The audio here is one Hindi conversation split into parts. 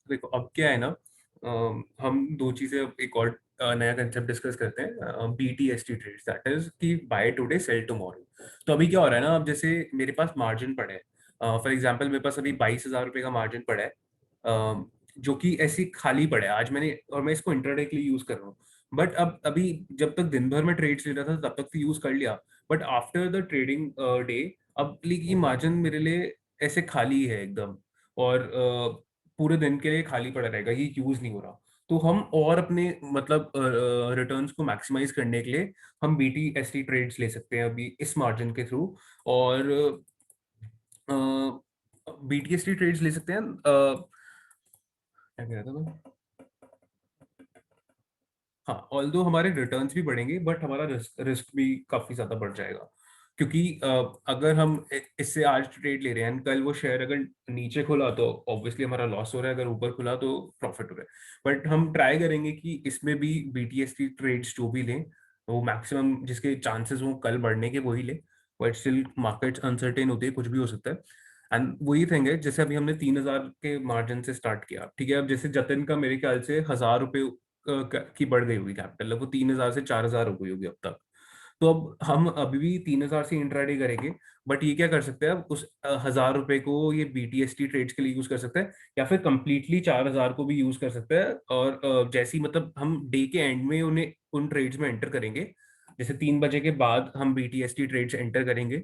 देखो अब क्या है ना, हम दो चीजें अब एक और नया कंसेप्ट डिस्कस करते हैं, BTST ट्रेड्स, दैट इज कि बाय टुडे सेल टुमारो। तो अभी क्या हो रहा है ना, अब जैसे मेरे पास मार्जिन पड़ा है, फॉर एग्जांपल मेरे पास अभी 22,000 रुपए का मार्जिन पड़ा है, जो कि ऐसी खाली पड़ा है आज मैंने, और मैं इसको इंट्राडे के लिए यूज कर रहा हूँ। बट अब अभी जब तक दिन भर में ट्रेड्स ले रहा था तब तक तो यूज कर लिया, but after the trading day अब की मार्जिन मेरे लिए ऐसे खाली है एकदम, और पूरे दिन के लिए खाली पड़ा रहेगा, ये यूज नहीं हो रहा। तो हम और अपने मतलब रिटर्न्स को मैक्सिमाइज करने के लिए हम BTST ट्रेड्स ले सकते हैं अभी इस मार्जिन के थ्रू, और BTST ट्रेड्स ले सकते हैं। क्या कह रहा था मैं? हाँ, ऑल्दो हमारे रिटर्न्स भी बढ़ेंगे बट हमारा रिस्क रिस्क भी काफी ज्यादा बढ़ जाएगा, क्योंकि अगर हम इससे आज ट्रेड ले रहे हैं and कल वो शेयर अगर नीचे खुला तो ऑब्वियसली हमारा लॉस हो रहा है, अगर ऊपर खुला तो प्रॉफिट हो रहा है। बट हम ट्राई करेंगे कि इसमें भी BTST ट्रेड्स जो भी लें, वो मैक्सिमम जिसके चांसेस वो कल बढ़ने के वही ले, बट स्टिल मार्केट अनसर्टेन होती है, कुछ भी हो सकता है। एंड वही थिंग है, जैसे अभी हमने 3,000 के मार्जिन से स्टार्ट किया, ठीक है, अब जैसे जतिन का मेरे ख्याल से 1,000 रुपए की बढ़ गई होगी कैपिटल, अब वो 3,000 से 4,000 हो गई होगी अब तक। तो अब हम अभी भी 3,000 से इंट्राडे करेंगे, बट ये क्या कर सकते हैं, अब उस 1,000 रुपए को ये BTST ट्रेड्स के लिए यूज कर सकते हैं, या फिर कंप्लीटली 4,000 को भी यूज कर सकते हैं। और जैसी मतलब हम डे के एंड में उन्हें उन ट्रेड्स में एंटर करेंगे, जैसे 3 बजे के बाद हम BTST ट्रेड्स एंटर करेंगे।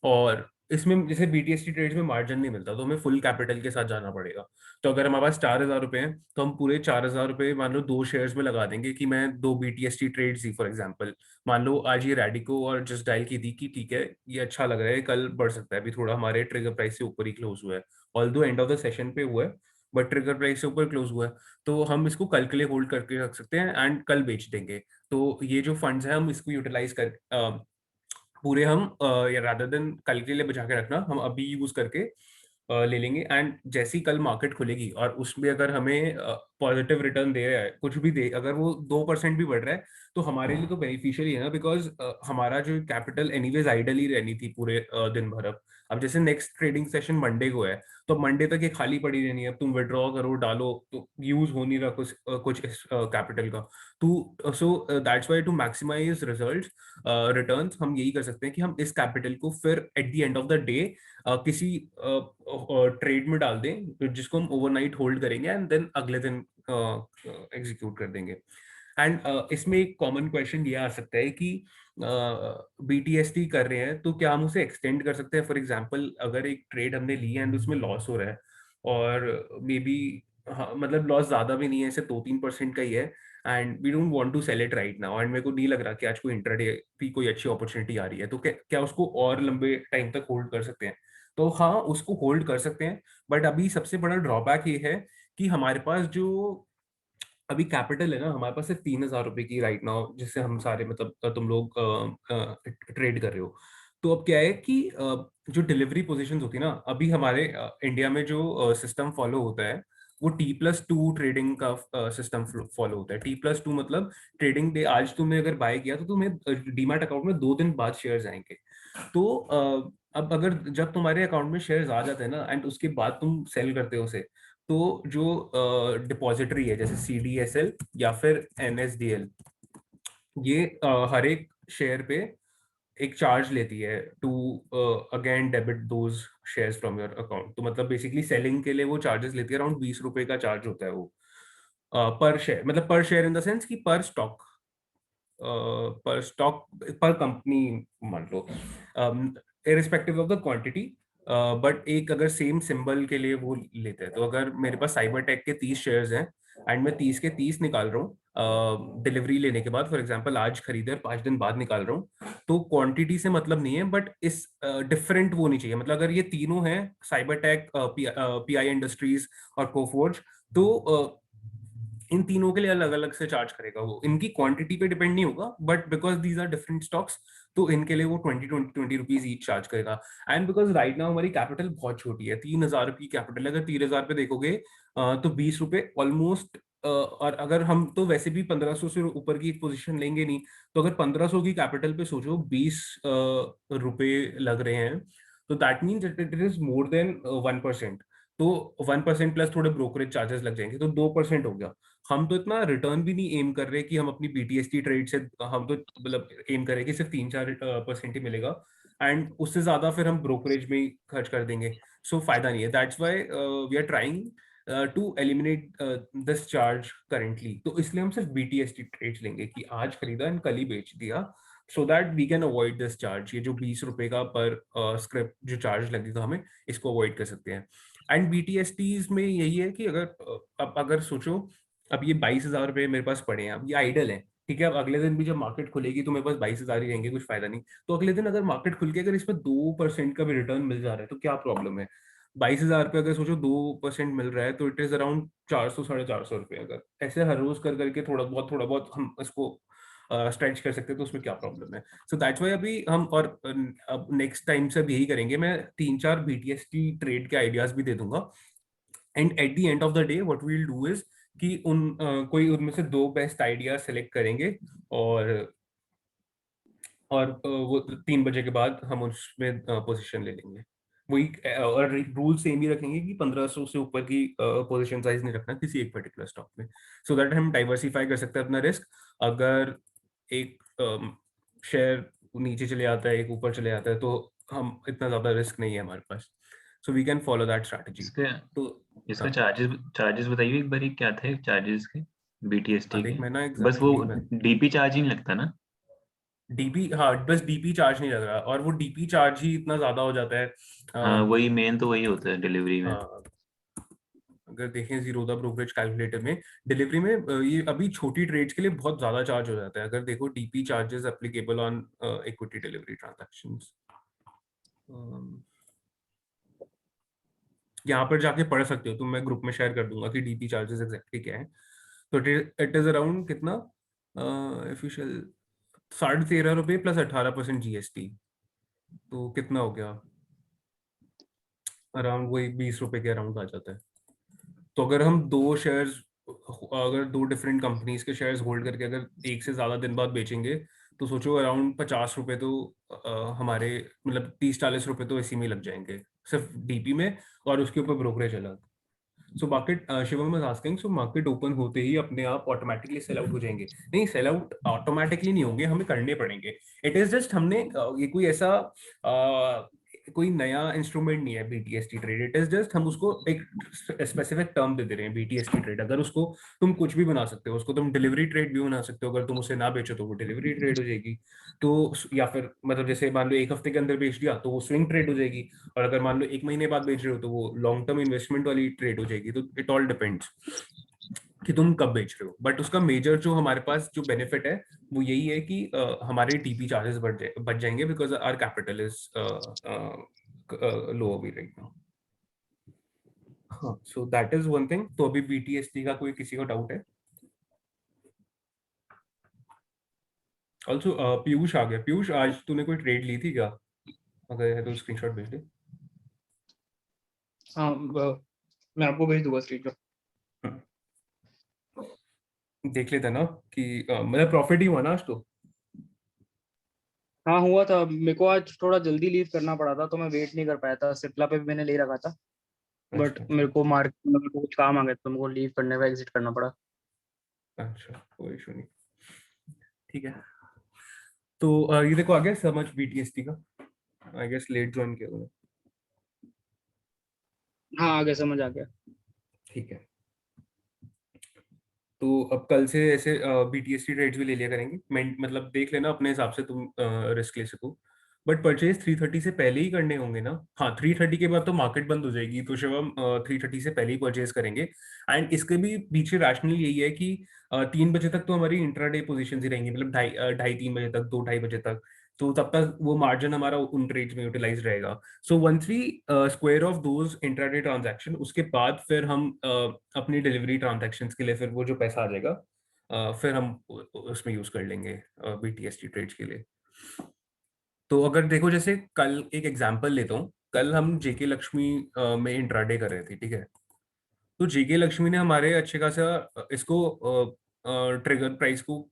और इसमें जैसे BTST ट्रेड्स में मार्जिन नहीं मिलता, तो हमें फुल कैपिटल के साथ जाना पड़ेगा। तो अगर हमारे पास 4,000 रुपए हैं तो हम पूरे 4,000 रुपए मान लो दो शेयर्स में लगा देंगे, कि मैं दो BTST ट्रेड्स दी फॉर एग्जांपल। मान लो आज ये रैडिको और जस्ट डायल की दी कि ठीक है ये अच्छा लग रहा है, कल बढ़ सकता है, अभी थोड़ा हमारे ट्रिगर प्राइस से ऊपर ही क्लोज हुआ है, although and of the session पे हुआ है, बट ट्रिगर प्राइस से ऊपर क्लोज हुआ है। तो हम इसको कल के लिए होल्ड करके रख सकते हैं एंड कल बेच देंगे। तो ये जो फंड्स है हम इसको यूटिलाइज कर पूरे हम या रादर देन कल के लिए बचा के रखना, हम अभी यूज करके ले लेंगे। एंड जैसी कल मार्केट खुलेगी और उसमें अगर हमें पॉजिटिव रिटर्न दे रहा है, कुछ भी दे, अगर वो 2% भी बढ़ रहा है तो हमारे लिए तो बेनिफिशियल ही है ना, बिकॉज हमारा जो कैपिटल एनीवेज आइडल ही रहनी थी पूरे दिन भर। अब जैसे नेक्स्ट ट्रेडिंग सेशन मंडे को है, तो मंडे तक ये खाली पड़ी रहनी है, अब तुम विड्रॉ करो डालो तो यूज हो नहीं रहा कुछ कुछ इस कैपिटल का। तो so that's why to maximize result returns, हम यही कर सकते हैं कि हम इस कैपिटल को फिर eight the end of the day किसी ट्रेड में डाल दें, जिसको हम ओवरनाइट होल्ड करेंगे एंड देन अगले दिन एग्जीक्यूट कर देंगे। एंड इसमें एक कॉमन क्वेश्चन ये आ सकता है कि BTST कर रहे हैं तो क्या हम उसे एक्सटेंड कर सकते हैं? फॉर एग्जांपल अगर एक ट्रेड हमने ली है एंड उसमें लॉस हो रहा है, और मे बी, हाँ मतलब लॉस ज्यादा भी नहीं है, ऐसे 2-3% का ही है, and we don't want to sell it right now, and मेरे को नहीं लग रहा कि आज कोई इंट्राडे की कोई अच्छी अपॉर्चुनिटी आ रही है, तो क्या उसको और लंबे टाइम तक होल्ड कर सकते हैं? तो हाँ, उसको होल्ड कर सकते हैं, बट अभी सबसे बड़ा ड्रॉबैक ये है कि हमारे पास जो अभी कैपिटल है ना, हमारे पास सिर्फ 3,000 रुपए की राइट नाउ, जिससे हम सारे मतलब तुम लोग ट्रेड कर रहे हो। तो अब क्या है कि जो डिलीवरी पोजीशंस होती है ना, अभी हमारे इंडिया में जो सिस्टम फॉलो होता है वो T+2 ट्रेडिंग का सिस्टम फॉलो होता है। T+2 मतलब ट्रेडिंग डे, आज तुमने अगर बाय किया तो तुम्हें डीमैट अकाउंट में 2 दिन बाद शेयर्स आएंगे। तो अब अगर जब तुम्हारे अकाउंट में शेयर्स आ जाते हैं ना एंड उसके बाद तुम सेल करते हो उसे, तो जो डिपॉजिटरी है जैसे CDSL या फिर NSDL, ये हर एक शेयर पे एक चार्ज लेती है to again debit those shares from your account. तो मतलब बेसिकली सेलिंग के लिए वो चार्जेस लेती है, अराउंड 20 रुपए का चार्ज होता है वो पर शेयर, मतलब पर शेयर इन द सेंस कि पर स्टॉक, पर कंपनी मान लो, irrespective of the quantity. But एक अगर सेम सिंबल के लिए वो लेते हैं, तो अगर मेरे पास साइबर टेक के 30 शेयर्स हैं एंड मैं 30 के 30 निकाल रहा हूँ डिलीवरी लेने के बाद, फॉर एग्जांपल आज खरीदे और 5 दिन बाद निकाल रहा हूँ, तो क्वांटिटी से मतलब नहीं है, बट इस डिफरेंट वो नहीं चाहिए। मतलब अगर ये तीनों हैं, साइबर टेक, PI इंडस्ट्रीज और कोफोर्ज, तो इन तीनों के लिए अलग अलग से चार्ज करेगा, वो इनकी क्वांटिटी पे डिपेंड नहीं होगा, but because these are different stocks, तो इनके लिए वो 20 रुपीज ईच चार्ज करेगा। एंड बिकॉज राइट नाउ हमारी कैपिटल बहुत छोटी है, 3,000 की कैपिटल, अगर 3,000 पे देखोगे तो 20 रुपए ऑलमोस्ट, और अगर हम तो वैसे भी 1,500 से ऊपर की पोजीशन लेंगे नहीं, तो अगर 1,500 की कैपिटल पे सोचो 20 रुपए लग रहे हैं, तो that means it is more than 1%। तो 1% प्लस थोड़े ब्रोकरेज चार्जेस लग जाएंगे, तो 2% हो गया। हम तो इतना रिटर्न भी नहीं एम कर रहे कि हम अपनी बीटीएसटी ट्रेड से, हम तो मतलब एम कर रहे कि सिर्फ 3-4% ही मिलेगा, एंड उससे ज्यादा फिर हम ब्रोकरेज में ही खर्च कर देंगे, सो फायदा नहीं है। That's why we are trying to eliminate this charge currently. तो इसलिए हम सिर्फ बीटीएसटी ट्रेड्स लेंगे कि आज खरीदा एंड कल ही बेच दिया, so that we can avoid this charge. ये जो 20 रुपए का पर स्क्रिप्ट जो चार्ज लगेगा हमें, इसको अवॉइड कर सकते हैं। एंड बीटीएसटीज में यही है कि अगर अब अगर सोचो, अब ये 22,000 रुपये मेरे पास पड़े हैं, अब ये आइडल है, ठीक है। अब अगले दिन भी जब मार्केट खुलेगी तो मेरे पास 22,000 ही रहेंगे, कुछ फायदा नहीं। तो अगले दिन अगर मार्केट खुल के अगर इसमें 2% का भी रिटर्न मिल जा रहा है तो क्या प्रॉब्लम है? 22,000 रुपये अगर सोचो 2% मिल रहा है तो इट इज अराउंड 400-450 रुपये। अगर ऐसे हर रोज कर करके थोड़ा बहुत हम इसको स्ट्रेच कर सकते हैं तो उसमें क्या प्रॉब्लम है? सो दैट्स वाई अभी हम, और अब नेक्स्ट टाइम से अब यही करेंगे, मैं 3-4 बीटीएसटी ट्रेड के आइडियाज भी दे दूंगा, and at the end of the day what we will do is कि कोई उनमें से 2 बेस्ट आइडिया सेलेक्ट करेंगे, और वो 3 बजे के बाद हम उसमें पोजीशन ले लेंगे। वही, और रूल सेम ही रखेंगे कि 1500 से ऊपर की पोजीशन साइज नहीं रखना किसी एक पर्टिकुलर स्टॉक में, सो दैट हम डाइवर्सिफाई कर सकते हैं अपना रिस्क। अगर एक शेयर नीचे चले आता है, एक ऊपर चले आता है, तो हम इतना ज्यादा रिस्क नहीं है हमारे पास, so we can follow that strategy. इसका तो इसका हाँ, चार्जेस चार्जेस बताइए एक बार, क्या थे चार्जेस के हाँ बीटीएसटी के? देख मैं ना बस वो एग्जैक्टली डीपी चार्ज ही नहीं लगता ना? डीपी, हाँ बस डीपी चार्ज नहीं लग रहा, और वो डीपी चार्ज ही इतना ज्यादा हो जाता है। हाँ, वही मेन तो वही होता है डिलीवरी में। हाँ, अगर देखें जीरोधा ब्रोकरेज कैलकुलेटर में, डिलीवरी में ये अभी छोटी ट्रेड्स के लिए बहुत ज्यादा चार्ज हो जाता है। अगर देखो DP charges applicable on equity delivery transactions, यहाँ पर जाके पढ़ सकते हो तुम, मैं ग्रुप में शेयर कर दूंगा कि डीपी चार्जेस एग्जैक्टली क्या है। तो इट इज अराउंड कितना, ऑफिशियल 13.5 रुपये प्लस 18% जीएसटी, तो कितना हो गया, अराउंड वही 20 रुपए के अराउंड आ जाता है। तो अगर हम दो शेयर्स, अगर दो डिफरेंट कंपनीज के शेयर्स होल्ड करके अगर एक से ज्यादा दिन बाद बेचेंगे, तो सोचो अराउंड 50 रुपए तो हमारे, मतलब 30-40 रुपए तो इसी में लग जाएंगे, सिर्फ डीपी में, और उसके ऊपर ब्रोकरेज अलग। So market, Shivam was asking, so market open होते ही अपने आप ऑटोमेटिकली सेल आउट हो जाएंगे? नहीं, सेल आउट ऑटोमेटिकली नहीं होंगे, हमें करने पड़ेंगे। इट इज जस्ट हमने ये कोई ऐसा कोई नया इंस्ट्रूमेंट नहीं है BTST trade, it is just हम उसको एक स्पेसिफिक टर्म दे दे रहे हैं बीटीएसटी ट्रेड। अगर उसको तुम कुछ भी बना सकते हो, उसको तुम डिलीवरी ट्रेड भी बना सकते हो, अगर तुम उसे ना बेचो तो वो डिलीवरी ट्रेड हो जाएगी। तो या फिर मतलब जैसे मान लो 1 हफ्ते के अंदर बेच दिया तो वो स्विंग ट्रेड हो जाएगी, और अगर मान लो 1 महीने बाद बेच रहे हो तो वो लॉन्ग टर्म इन्वेस्टमेंट वाली ट्रेड हो जाएगी। तो इट ऑल डिपेंड्स कि तुम कब बेच रहे हो, बट उसका मेजर जो हमारे पास जो बेनिफिट है वो यही है कि हमारे टीपी चार्जेस बच जाएंगे, because our capital is low अभी राइट नाउ। हाँ, so that is one thing. तो अभी बीटीएसटी का कोई किसी को डाउट है? ऑल्सो पीयूष आ गया। पीयूष, आज तूने कोई ट्रेड ली थी क्या? अगर है तो स्क्रीनशॉट भेज दे। हाँ, मैं आपको भेज दूंगा स्क्रीनशॉट। देख लेते ना कि मतलब प्रॉफिट ही हुआ ना आज तो। हाँ, हुआ था। मेरे को आज थोड़ा जल्दी लीव करना पड़ा था तो मैं वेट नहीं कर पाया था। सिप्ला पे भी मैंने ले रखा था, बट अच्छा, मेरे को कुछ काम आ गया तो मेरे को लीव करने का एग्जिट करना पड़ा। अच्छा, कोई इशू नहीं, ठीक है। तो ये देखो आ गया समझ बीटीएसटी का, आई गेस लेट ज्वाइन किया तूने। हाँ, आगे समझ आ गया। ठीक है, तो अब कल से ऐसे बीटीएसटी ट्रेड्स भी ले लिया करेंगे, मतलब देख लेना अपने हिसाब से तुम रिस्क ले सको, बट परचेज 3:30 से पहले ही करने होंगे ना। हाँ, 3:30 के बाद तो मार्केट बंद हो जाएगी, तो शिवम 3:30 से पहले ही परचेज करेंगे। एंड इसके भी पीछे रैशनल यही है कि 3 बजे तक तो हमारी इंट्राडे पोजीशन ही रहेंगी, मतलब 2:30-3 बजे तक, 2-2:30 बजे तक। तो तब तक वो मार्जिन हमारा उन ट्रेड्स में यूटिलाइज रहेगा। So once we square off those intraday transaction, उसके बाद फिर हम अपनी डिलीवरी ट्रांजैक्शंस के लिए फिर वो जो पैसा आ जाएगा फिर हम उसमें यूज कर लेंगे बीटीएसटी ट्रेड्स के लिए। तो अगर देखो जैसे कल एक एग्जांपल लेता हूँ, कल हम जेके लक्ष्मी में इंट्राडे कर रहे थे, ठीक है। तो जेके लक्ष्मी ने हमारे अच्छे खासा इसको ट्रिगर प्राइस को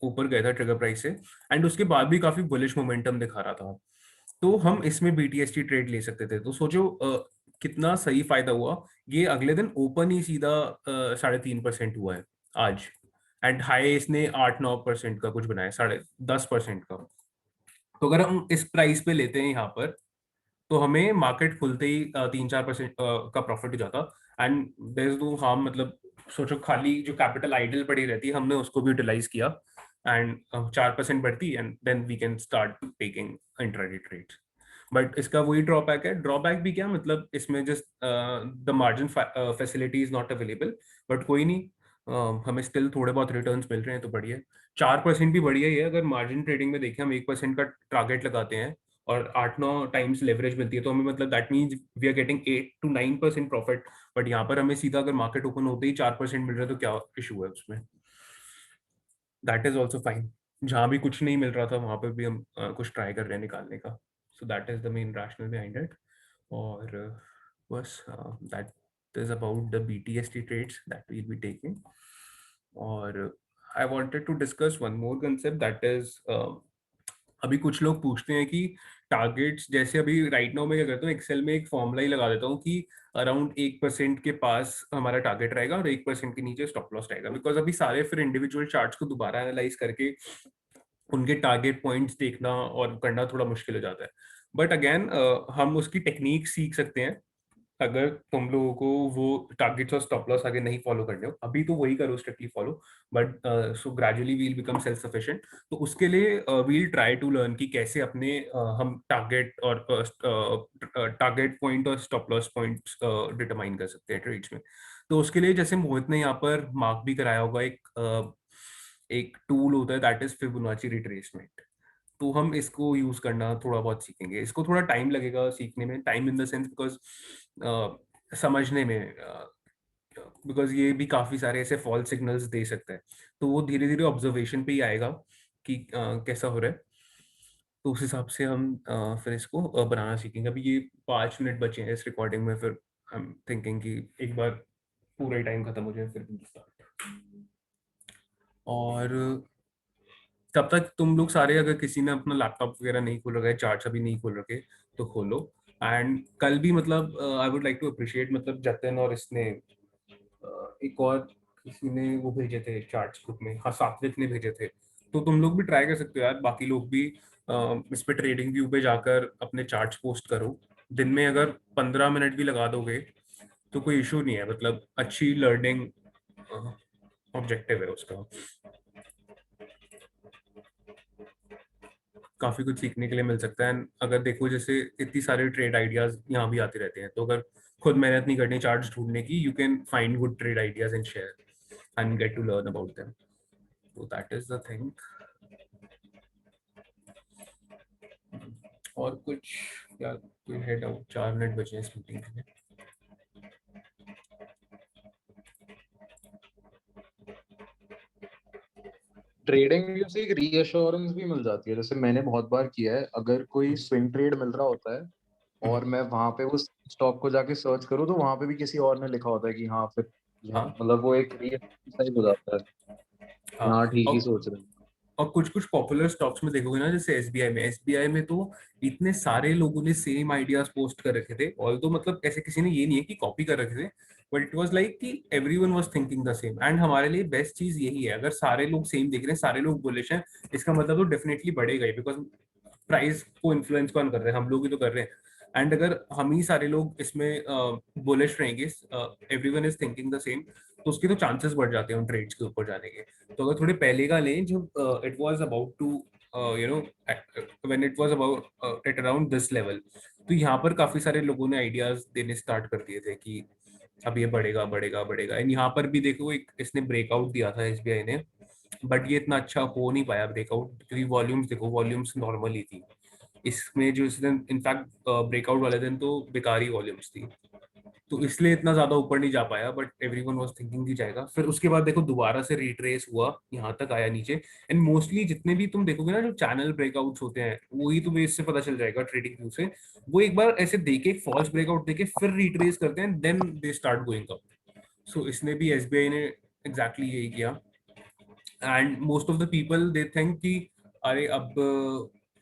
ऊपर गया था ट्रिगर प्राइस से, एंड उसके बाद भी काफी बुलिश मोमेंटम दिखा रहा था। तो हम इसमें बीटीएसटी ट्रेड ले सकते थे। तो सोचो कितना सही फायदा हुआ। ये अगले दिन ओपन ही सीधा 3.5% हुआ है आज, एंड हाई इसने 8-9% का कुछ बनाया, 10.5% का। तो अगर हम इस प्राइस पे लेते हैं यहाँ पर, तो हमें मार्केट खुलते ही 3-4% का प्रॉफिट हो जाता। And there is no harm, मतलब सोचो खाली जो कैपिटल आइडल पड़ी रहती है हमने उसको भी यूटिलाइज किया, एंड 4% बढ़ती, and then we can start taking intraday trades. But इसका वही ड्रॉबैक है। ड्रॉबैक भी क्या, मतलब इसमें just the margin facility is not available, but कोई नहीं, हमें स्टिल थोड़े बहुत रिटर्न्स मिल रहे हैं तो बढ़िया है। 4% भी बढ़िया ही है। अगर मार्जिन ट्रेडिंग में देखें, हम 1% का टारगेट लगाते हैं और 8-9 टाइम्स लेवरेज मिलती है, तो हमें मतलब that means we are getting 8-9% profit. But यहाँ पर हमें सीधा अगर मार्केट ओपन होते ही 4% मिल रहा है तो क्या इशू है उसमें? That is also fine. जहाँ भी कुछ नहीं मिल रहा था वहां पर भी हम कुछ ट्राई कर रहे हैं निकालने का। So that is the main rationale behind it. और बस that is about the BTST trades that we will be taking. और I wanted to discuss one more concept, that is अभी कुछ लोग पूछते हैं कि टारगेट्स, जैसे अभी राइट नाउ मैं क्या करता हूँ, एक्सेल में एक फॉर्मूला ही लगा देता हूँ कि अराउंड 1% के पास हमारा टारगेट रहेगा और 1% के नीचे स्टॉप लॉस रहेगा। बिकॉज अभी सारे फिर इंडिविजुअल चार्ट्स को दोबारा एनालाइज करके उनके टारगेट पॉइंट्स देखना और करना थोड़ा मुश्किल हो जाता है। बट अगेन हम उसकी टेक्निक सीख सकते हैं अगर तुम लोगों को वो टारगेट्स और स्टॉप लॉस आगे नहीं फॉलो करने हो। अभी तो वही करो strictly follow, but so gradually we'll become self sufficient. तो उसके लिए वील ट्राई टू लर्न कि कैसे अपने हम टारगेट पॉइंट और स्टॉप लॉस पॉइंट्स डिटरमाइन कर सकते हैं ट्रेड्स में। तो उसके लिए जैसे मोहित ने यहाँ पर मार्क भी कराया होगा, एक टूल होता है दैट इज फिबोनाची रिट्रेसमेंट। तो हम इसको यूज करना थोड़ा बहुत सीखेंगे। इसको थोड़ा टाइम लगेगा सीखने में, time in the sense because समझने में, बिकॉज ये भी काफी सारे ऐसे फॉल्स सिग्नल्स दे सकता है। तो वो धीरे धीरे ऑब्जर्वेशन पे ही आएगा कि कैसा हो रहा है। तो उस हिसाब से हम फिर इसको बनाना सीखेंगे। अभी ये 5 मिनट बचे हैं इस रिकॉर्डिंग में, फिर आई एम थिंकिंग कि एक बार पूरा ही टाइम खत्म हो जाए फिर स्टार्ट। और तब तक तुम लोग सारे, अगर किसी ने अपना लैपटॉप वगैरह नहीं खोल रखा है, चार्ट्स अभी नहीं खोल रखे, तो खोलो। एंड कल भी मतलब I would like to appreciate, मतलब जतिन और इसने एक और किसी ने वो भेजे थे चार्ट्स ग्रुप में, हाँ सात्विक ने भेजे थे। तो तुम लोग भी ट्राई कर सकते हो यार, बाकी लोग भी इस पे ट्रेडिंग व्यू पे जाकर अपने चार्ट्स पोस्ट करो। दिन में अगर 15 मिनट भी लगा दोगे तो कोई इशू नहीं है, मतलब अच्छी लर्निंग ऑब्जेक्टिव है उसका। काफी कुछ सीखने के लिए मिल सकता है। अगर देखो जैसे इतनी सारे ट्रेड आइडियाज यहाँ भी आते रहते हैं, तो अगर खुद मेहनत नहीं करनी चार्ट्स ढूंढने की, you can find good trade ideas and share and get to learn about them. तो दैट इज द थिंग। और कुछ या कोई हेड आउट? 4 मिनट बचे हैं इस मीटिंग के लिए। ट्रेडिंग व्यू से एक रीअश्योरेंस भी मिल जाती है। जैसे मैंने बहुत बार किया है, अगर कोई स्विंग ट्रेड मिल रहा होता है और मैं वहां पे उस स्टॉक को जाके सर्च करूँ, तो वहां पे भी किसी और ने लिखा होता है कि हाँ फिर हाँ मतलब वो एक रीअश्योरेंस हो जाता है। हाँ। हाँ ठीक ही और सोच रहे हैं। और कुछ कुछ पॉपुलर स्टॉक्स में देखोगे ना, जैसे एसबीआई में तो इतने सारे लोगों ने सेम आइडियाज पोस्ट कर रखे थे। ऑल तो मतलब ऐसे किसी ने ये नहीं है कि कॉपी कर रखे थे, बट इट वाज लाइक कि everyone was thinking the same. And हमारे लिए बेस्ट चीज यही है, अगर सारे लोग सेम देख रहे हैं, सारे लोग बुलिश हैं, इसका मतलब तो डेफिनेटली बढ़ेगा ही, बिकॉज प्राइस को इन्फ्लुएंस कौन कर रहे हैं? हम लोग ही तो कर रहे हैं। एंड अगर हम ही सारे लोग इसमें बुलिश रहेंगे, everyone is thinking the same, तो उसके तो चांसेस बढ़ जाते हैं उन ट्रेड्स के ऊपर जाने के। तो अगर थोड़े पहले का लें, जब it was about to you know when it was about at around this level, तो यहाँ पर काफी सारे लोगों ने आइडियाज देने स्टार्ट कर दिए थे कि अब ये बढ़ेगा बढ़ेगा बढ़ेगा। एंड यहाँ पर भी देखो, एक इसने ब्रेकआउट दिया था एसबीआई ने, बट ये इतना अच्छा हो नहीं पाया ब्रेकआउट, क्योंकि वॉल्यूम्स देखो, वॉल्यूम्स नॉर्मल ही थी इसमें। जो इस दिन इनफैक्ट ब्रेकआउट वाले दिन तो बेकारी वॉल्यूम्स थी, तो इसलिए इतना ज्यादा ऊपर नहीं जा पाया। बट एवरीवन वाज थिंकिंग कि जाएगा। फिर उसके बाद देखो दोबारा से रिट्रेस हुआ, यहाँ तक आया नीचे। एंड मोस्टली जितने भी तुम देखोगे ना जो चैनल ब्रेकआउट्स होते हैं, वही तुम्हें इससे पता चल जाएगा ट्रेडिंग व्यू से, वो एक बार ऐसे देके फॉल्स ब्रेकआउट देके फिर रिट्रेस करते हैं, then they start going up. So इसने भी एसबीआई ने एग्जैक्टली यही किया। And most of the people they think कि अरे अब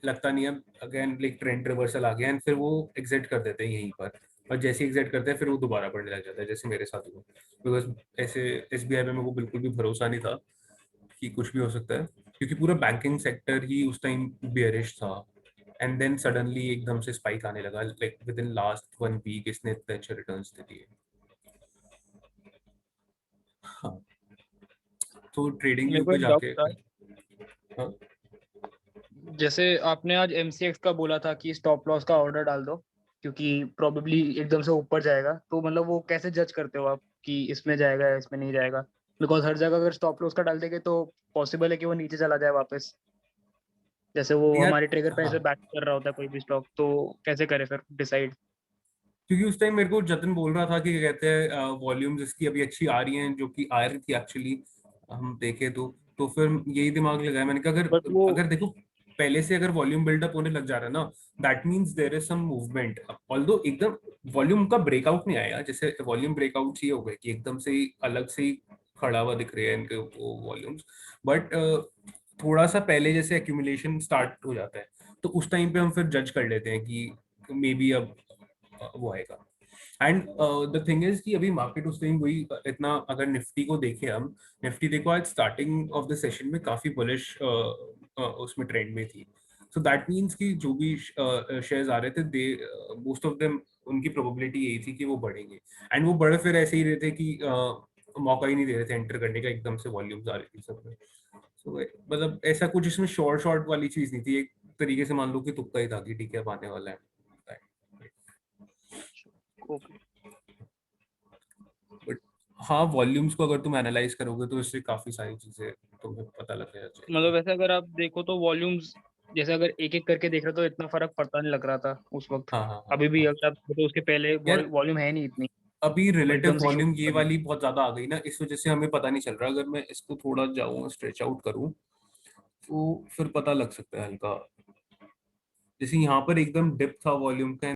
लगता नहीं है, अगेन लाइक ट्रेंड रिवर्सल आ गया, एंड फिर वो एग्जिट कर देते हैं यहीं पर। और जैसे एग्जिट करते हैं फिर वो दोबारा बढ़ने लग जाता है, जैसे मेरे साथ हुआ। बिकॉज ऐसे SBI पे मेरे को बिल्कुल भी भरोसा नहीं था कि कुछ भी हो सकता है, क्योंकि पूरा बैंकिंग सेक्टर ही उस टाइम बेयरिश था। एंड देन सडनली एकदम से स्पाइक आने लगा, like within last 1 week इसने इतने अच्छे रिटर्न्स दे दिए। हाँ, तो ट्रेडिंग मेरे व्यू को पे एक डाउट जाके था, हाँ जैसे आपने आज MCX का बोला था कि स्टॉप लॉस का ऑर्डर डाल दो क्योंकि प्रोबेबली एकदम से ऊपर जाएगा, तो मतलब वो कैसे जज करते हो आप कि इसमें जाएगा या इसमें नहीं जाएगा? बिकॉज हर जगह अगर स्टॉप लॉस का डाल देंगे तो पॉसिबल है कि वो नीचे चला जाए वापस, जैसे वो यार, हमारे ट्रिगर पे हाँ, ऐसे बैक कर रहा होता है कोई भी स्टॉक, तो कैसे करे फिर डिसाइड? क्योंकि उस टाइम मेरे को जतिन बोल रहा था कि क्या कहते हैं वॉल्यूम्स इसकी अभी अच्छी आ रही हैं, जो कि आ रही थी एक्चुअली, हम देखे तो फिर यही दिमाग लगाया मैंने कि अगर बट वो अगर देखो पहले से अगर वॉल्यूम बिल्डअप होने लग जा रहा है ना, that means there is some movement. Although एकदम वॉल्यूम का ब्रेकआउट नहीं आया, जैसे वॉल्यूम ब्रेकआउट ये हो गए कि एकदम से ही अलग से ही खड़ा हुआ दिख रहे हैं इनके वॉल्यूम्स, बट थोड़ा सा पहले जैसे एक्यूमुलेशन स्टार्ट हो जाता है, तो उस टाइम पे हम फिर जज कर लेते हैं कि मे बी अब वो आएगा। एंड द थिंग इज कि अभी मार्केट उस टाइम वही इतना, अगर निफ्टी को देखें हम, निफ्टी देखो आज स्टार्टिंग ऑफ द सेशन में काफी बुलिश उसमें ट्रेंड में थी। सो दैट मींस कि जो भी शेयर्स आ रहे थे, दे मोस्ट ऑफ देम उनकी प्रोबेबिलिटी यही थी कि वो बढ़ेंगे, एंड वो बढ़ फिर ऐसे ही रहे थे कि मौका ही नहीं दे रहे थे एंटर करने का, एकदम से वॉल्यूम्स आ रही थी सब में। सो मतलब ऐसा कुछ इसमें शॉर्ट शॉर्ट वाली चीज नहीं थी, एक तरीके से मान लो कि तुक्का ही था कि ठीक है अब आने वाला है। ओके, बट हाँ, वॉल्यूम्स को अगर तुम एनालाइज करोगे तो इससे काफी सारी चीजें तुम्हें पता लग जाएगी। मतलब वैसे अगर आप देखो तो वॉल्यूम्स जैसे अगर एक एक करके देख रहे हो तो इतना फर्क पड़ता नहीं लग रहा था उस वक्त। हाँ हाँ हाँ अभी भी हाँ। अगर आप देखो तो उसके पहले यार वॉल्यूम है नहीं इतनी, अभी वो रिलेटिव एकदम से शूट वॉल्यूम ये कर दी। वाली बहुत ज्यादा आ गई ना, इस वजह से हमें पता नहीं चल रहा। अगर मैं इसको थोड़ा जाऊँ स्ट्रेच आउट करूँ तो फिर पता लग सकता है हल्का, जैसे यहाँ पर एकदम डिप था वॉल्यूम का,